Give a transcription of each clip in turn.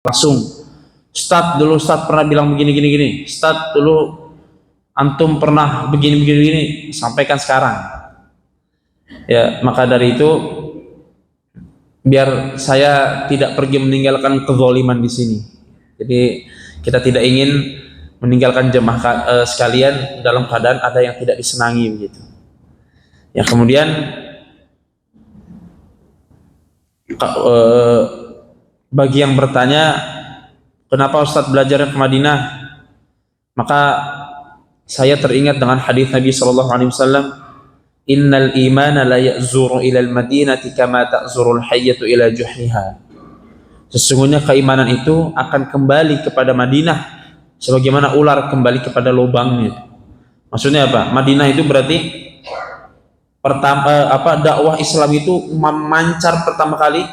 langsung, Ustadz dulu Ustadz pernah bilang begini gini gini, Ustadz dulu antum pernah begini begini gini, sampaikan sekarang. Ya, maka dari itu biar saya tidak pergi meninggalkan kezaliman di sini. Jadi kita tidak ingin meninggalkan jemaah sekalian dalam keadaan ada yang tidak disenangi begitu. Ya, kemudian bagi yang bertanya kenapa Ustadz belajarnya ke Madinah, maka saya teringat dengan hadis Nabi Shallallahu Alaihi Wasallam, Innal imana la ya'zuru ilal madinati kama ta'zurul hayyatu ila juhriha. Sesungguhnya keimanan itu akan kembali kepada Madinah sebagaimana ular kembali kepada lubangnya. Maksudnya apa? Madinah itu berarti pertama dakwah Islam itu memancar pertama kali,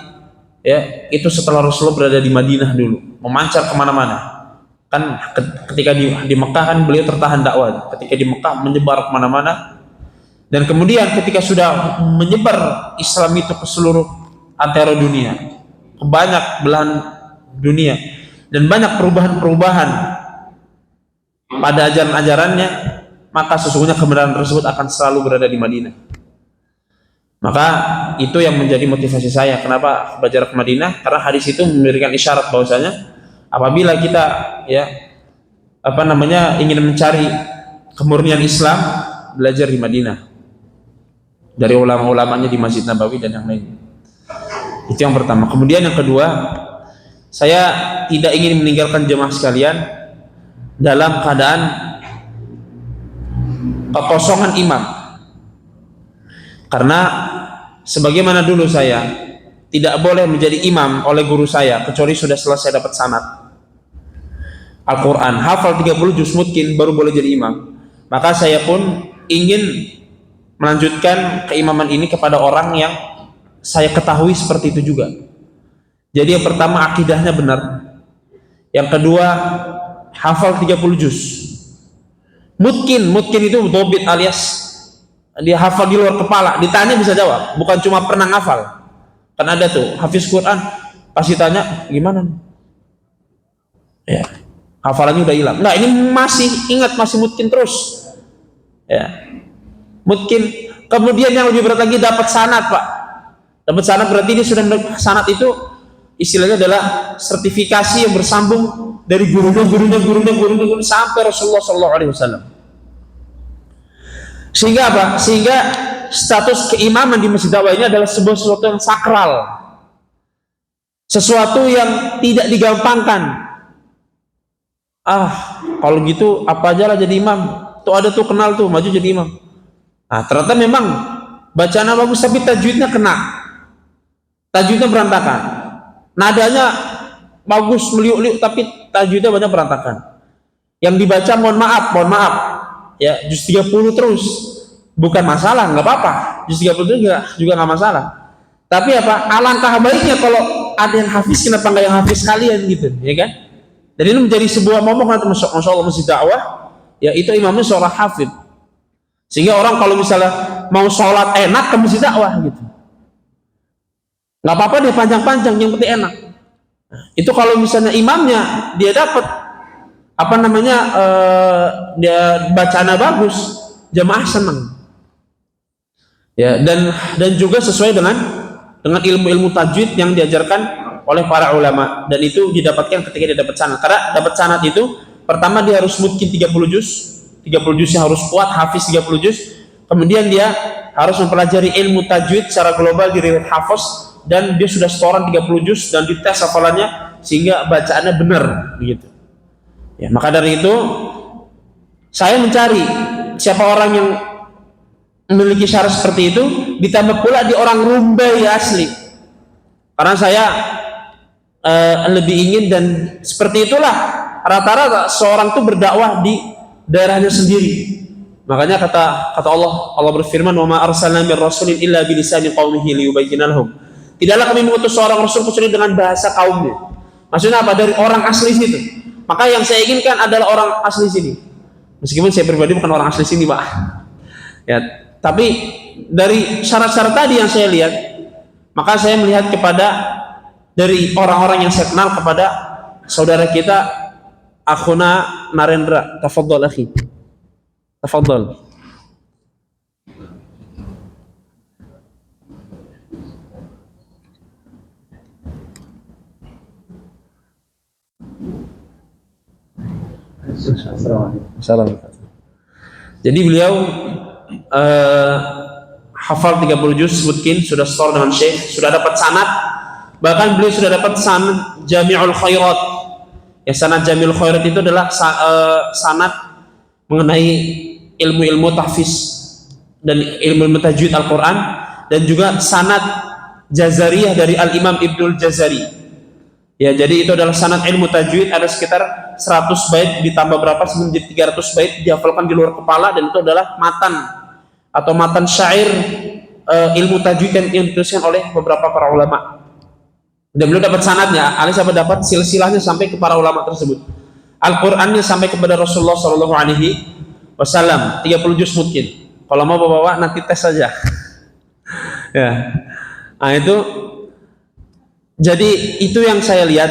ya itu setelah Rasulullah berada di Madinah dulu, memancar kemana-mana. Kan ketika di Mekah kan beliau tertahan dakwah, ketika di Mekah menyebar kemana-mana, dan kemudian ketika sudah menyebar Islam itu ke seluruh antero dunia, ke banyak belahan dunia, dan banyak perubahan-perubahan pada ajaran-ajarannya, maka sesungguhnya kebenaran tersebut akan selalu berada di Madinah. Maka itu yang menjadi motivasi saya kenapa belajar ke Madinah, karena hadis itu memberikan isyarat bahwasanya apabila kita ingin mencari kemurnian Islam, belajar di Madinah dari ulama-ulamanya di Masjid Nabawi dan yang lain. Itu yang pertama. Kemudian yang kedua, saya tidak ingin meninggalkan jemaah sekalian dalam keadaan kekosongan imam. Karena sebagaimana dulu saya tidak boleh menjadi imam oleh guru saya kecuali sudah selesai dapat sanad Al-Quran, hafal 30 juz mungkin baru boleh jadi imam. Maka saya pun ingin melanjutkan keimaman ini kepada orang yang saya ketahui seperti itu juga. Jadi yang pertama akidahnya benar, yang kedua hafal 30 juz. Mungkin itu dobit alias dia hafal di luar kepala, ditanya bisa jawab, bukan cuma pernah hafal. Kan ada tuh hafiz Quran pasti tanya gimana nih? Ya, hafalannya udah hilang. Nah, ini masih ingat, masih mungkin terus. Ya. Mungkin kemudian yang lebih berat lagi dapat sanad, Pak. Dapat sanad berarti dia sudah sanad itu istilahnya adalah sertifikasi yang bersambung dari gurunya sampai Rasulullah Shallallahu Alaihi Wasallam. Sehingga apa? Sehingga status keimaman di Masjid Dakwah ini adalah sebuah sesuatu yang sakral, sesuatu yang tidak digampangkan. Kalau gitu apa aja lah jadi imam. Tuh ada tuh kenal tuh maju jadi imam. Nah, ternyata memang bacaannya bagus tapi tajwidnya kena, tajwidnya berantakan. Nadanya bagus meliuk-liuk tapi tajwidnya banyak berantakan. Yang dibaca mohon maaf ya juz 30 terus, bukan masalah, nggak apa-apa, juz 30 itu juga nggak masalah. Tapi apa, alangkah baiknya kalau ada yang hafiz, kenapa nggak yang hafiz kalian gitu, ya kan? Dan ini menjadi sebuah momok nanti, masya Allah, Masjid Dakwah ya itu imamnya seorang hafid, sehingga orang kalau misalnya mau sholat enak ke Masjid Dakwah gitu, nggak apa-apa dia panjang-panjang, yang penting enak. Itu kalau misalnya imamnya dia dapat dia bacaannya bagus, jamaah senang. Ya, dan juga sesuai dengan ilmu-ilmu tajwid yang diajarkan oleh para ulama, dan itu didapatkan ketika dia dapat sanad. Karena dapat sanad itu pertama dia harus mungkin 30 juznya harus kuat, hafiz 30 juz. Kemudian dia harus mempelajari ilmu tajwid secara global di riwayat hafaz, dan dia sudah setoran 30 juz dan dites hafalannya sehingga bacaannya benar begitu. Ya, maka dari itu saya mencari siapa orang yang memiliki syarat seperti itu, ditambah pula di orang Rumbai asli. Karena saya lebih ingin, dan seperti itulah rata-rata seorang itu berdakwah di daerahnya sendiri. Makanya kata Allah berfirman, "Wa ma arsalna mir rasulin illa bi lisani qaumihi liyubayyina lahum." Tidaklah kami mengutus seorang rasul kecuali dengan bahasa kaumnya. Maksudnya apa? Dari orang asli situ. Maka yang saya inginkan adalah orang asli sini. Meskipun saya pribadi bukan orang asli sini, Pak. Ya, tapi dari syarat-syarat tadi yang saya lihat, maka saya melihat kepada dari orang-orang yang saya kenal kepada saudara kita akhuna Narendra, tafadhal akhi. Tafadhal. Assalamualaikum. Jadi beliau hafal 30 juz mungkin, sudah store dengan Syekh, sudah dapat sanad, bahkan beliau sudah dapat sanad Jami'ul Khairat. Ya, sanad Jami'ul Khairat itu adalah sanad mengenai ilmu-ilmu tahfiz dan ilmu tajwid Al-Quran, dan juga sanad Jazariyah dari Al-Imam Ibnul Jazari. Ya, jadi itu adalah sanad ilmu tajwid, ada sekitar 100 bait ditambah berapa menjadi 300 bait dihafalkan di luar kepala, dan itu adalah matan atau matan syair ilmu tajwid yang dituliskan oleh beberapa para ulama. Dan beliau dapat sanadnya, alias apa, dapat silsilahnya sampai ke para ulama tersebut. Al-Qur'annya sampai kepada Rasulullah Shallallahu Alaihi Wasallam 30 juz mungkin. Kalau mau bawa nanti tes saja. Ya, nah itu. Jadi itu yang saya lihat,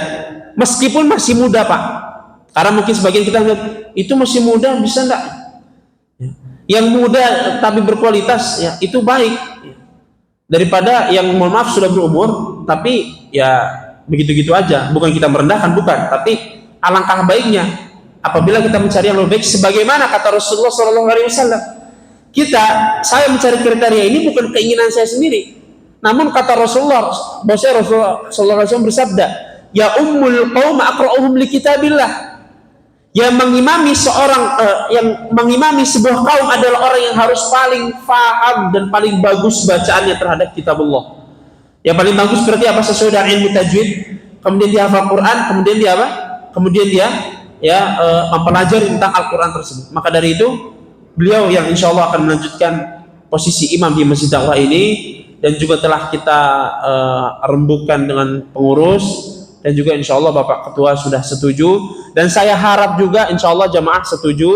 meskipun masih muda Pak, karena mungkin sebagian kita lihat itu masih muda, bisa enggak? Yang muda tapi berkualitas, ya itu baik, daripada yang mohon maaf sudah berumur tapi ya begitu-gitu aja. Bukan kita merendahkan, bukan, tapi alangkah baiknya apabila kita mencari yang lebih baik, sebagaimana kata Rasulullah SAW. Saya mencari kriteria ini bukan keinginan saya sendiri, namun kata Rasulullah, bahwa Rasulullah SAW bersabda, ya ummul qaum aqra'uhum li kitabillah. Yang mengimami sebuah kaum adalah orang yang harus paling faham dan paling bagus bacaannya terhadap kitabullah. Yang paling bagus berarti apa? Sesuai dengan ilmu tajwid, kemudian dia hafal Quran, kemudian dia apa? Kemudian dia mempelajari tentang Al-Quran tersebut. Maka dari itu beliau yang insya Allah akan melanjutkan posisi imam di Masjid Dakwah ini, dan juga telah kita rembukan dengan pengurus, dan juga insya Allah Bapak Ketua sudah setuju, dan saya harap juga insya Allah jamaah setuju,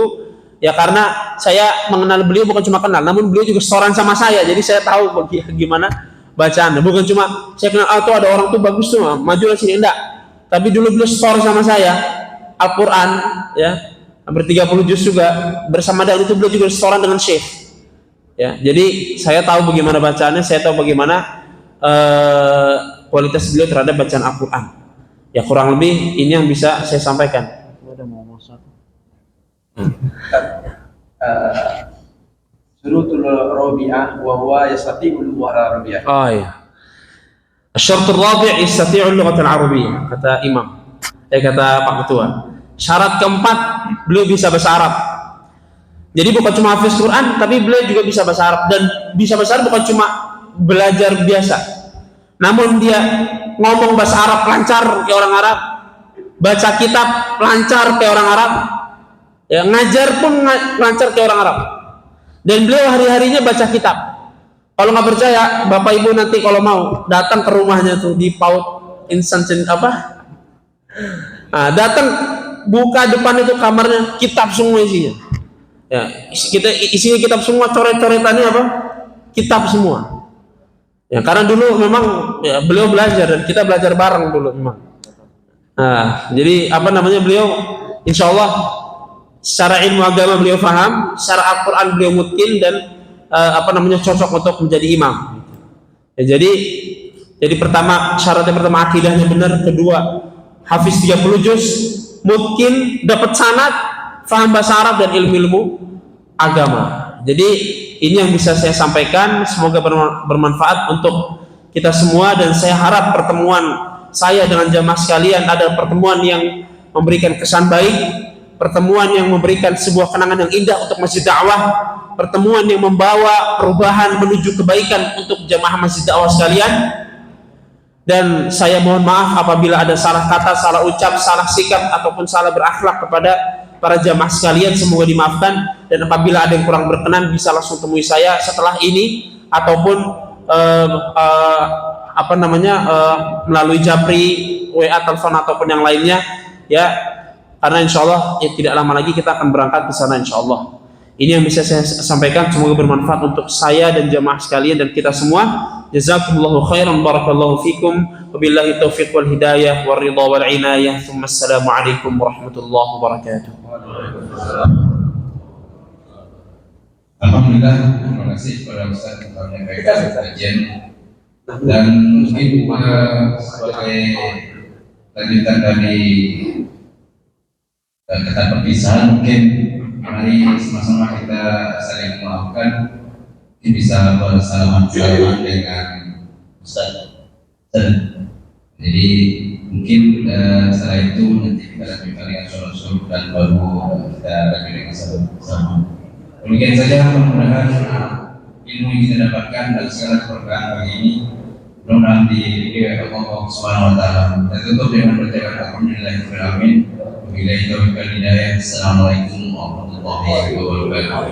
ya karena saya mengenal beliau bukan cuma kenal, namun beliau juga setoran sama saya, jadi saya tahu gimana bacaannya. Bukan cuma saya kenal, tuh ada orang tuh bagus tuh, maju ke sini, enggak, tapi dulu beliau setor sama saya Al-Quran, ya hampir 30 juz juga, bersama dengan itu beliau juga setoran dengan Syekh. Ya, jadi saya tahu bagaimana bacaannya, saya tahu bagaimana kualitas beliau terhadap bacaan Al-Quran. Ya kurang lebih ini yang bisa saya sampaikan. Syurutul rabi'ah wa huwa yastati'ul lughatal arabiyyah. Oh iya. Asy-syartul rabi' yastati'ul lughatal arabiyyah, kata Imam. Kata Pak Ketua. Syarat keempat, beliau bisa bahasa Arab. Jadi bukan cuma hafiz Quran, tapi beliau juga bisa bahasa Arab, dan bisa bahasa Arab bukan cuma belajar biasa, namun dia ngomong bahasa Arab lancar kayak orang Arab, baca kitab lancar kayak orang Arab, ya ngajar pun lancar kayak orang Arab. Dan beliau hari-harinya baca kitab. Kalau nggak percaya, Bapak Ibu nanti kalau mau datang ke rumahnya tuh di PAUD Insan apa? Nah, datang buka depan itu kamarnya, kitab semua isinya. Ya, isinya kitab semua, coret-coretannya apa? Kitab semua. Ya, karena dulu memang ya, beliau belajar dan kita belajar bareng dulu memang. Nah, jadi apa namanya, beliau insya Allah secara ilmu agama beliau paham, secara Al-Quran beliau mungkin, dan cocok untuk menjadi imam. Ya, jadi pertama, syaratnya pertama akidahnya benar, kedua hafiz 30 juz, mungkin dapat sanad, paham bahasa Arab dan ilmu-ilmu agama. Jadi ini yang bisa saya sampaikan, semoga bermanfaat untuk kita semua, dan saya harap pertemuan saya dengan jamaah sekalian adalah pertemuan yang memberikan kesan baik, pertemuan yang memberikan sebuah kenangan yang indah untuk Masjid Dakwah, pertemuan yang membawa perubahan menuju kebaikan untuk jamaah Masjid Dakwah sekalian. Dan saya mohon maaf apabila ada salah kata, salah ucap, salah sikap, ataupun salah berakhlak kepada para jamaah sekalian, semoga dimaafkan. Dan apabila ada yang kurang berkenan, bisa langsung temui saya setelah ini, ataupun melalui Japri, WA, telepon, ataupun yang lainnya, ya, karena insya Allah ya, tidak lama lagi kita akan berangkat ke sana insya Allah. Ini yang bisa saya sampaikan, semoga bermanfaat untuk saya dan jamaah sekalian dan kita semua. Jazakumullahu khairan, barakallahu fikum. Wabillahi taufiq wal hidayah wal ridha wal inayah. Assalamualaikum warahmatullahi wabarakatuh. Alhamdulillah, terima kasih kepada Ustaz telah menyampaikan kajian, dan mungkin sebagai lanjutan dari kata perpisahan, mungkin mari sama-sama kita saling memaafkan, mungkin bisa bersalaman-salaman dengan Ustaz. Jadi mungkin setelah itu nanti kita lanjutkan dengan sholat dan baru kita lanjutkan dengan sama. Demikian saja, mudah-mudahan ilmu yang kita dapatkan dan segala keberkahan pagi ini mudah-mudahan diberikan oleh Allah Subhanahu wa taala. Dan tutup dengan bacaan alhamdulillahirabbil alamin. Wabillahi taufiq wal hidayah. Assalamualaikum warahmatullahi wabarakatuh.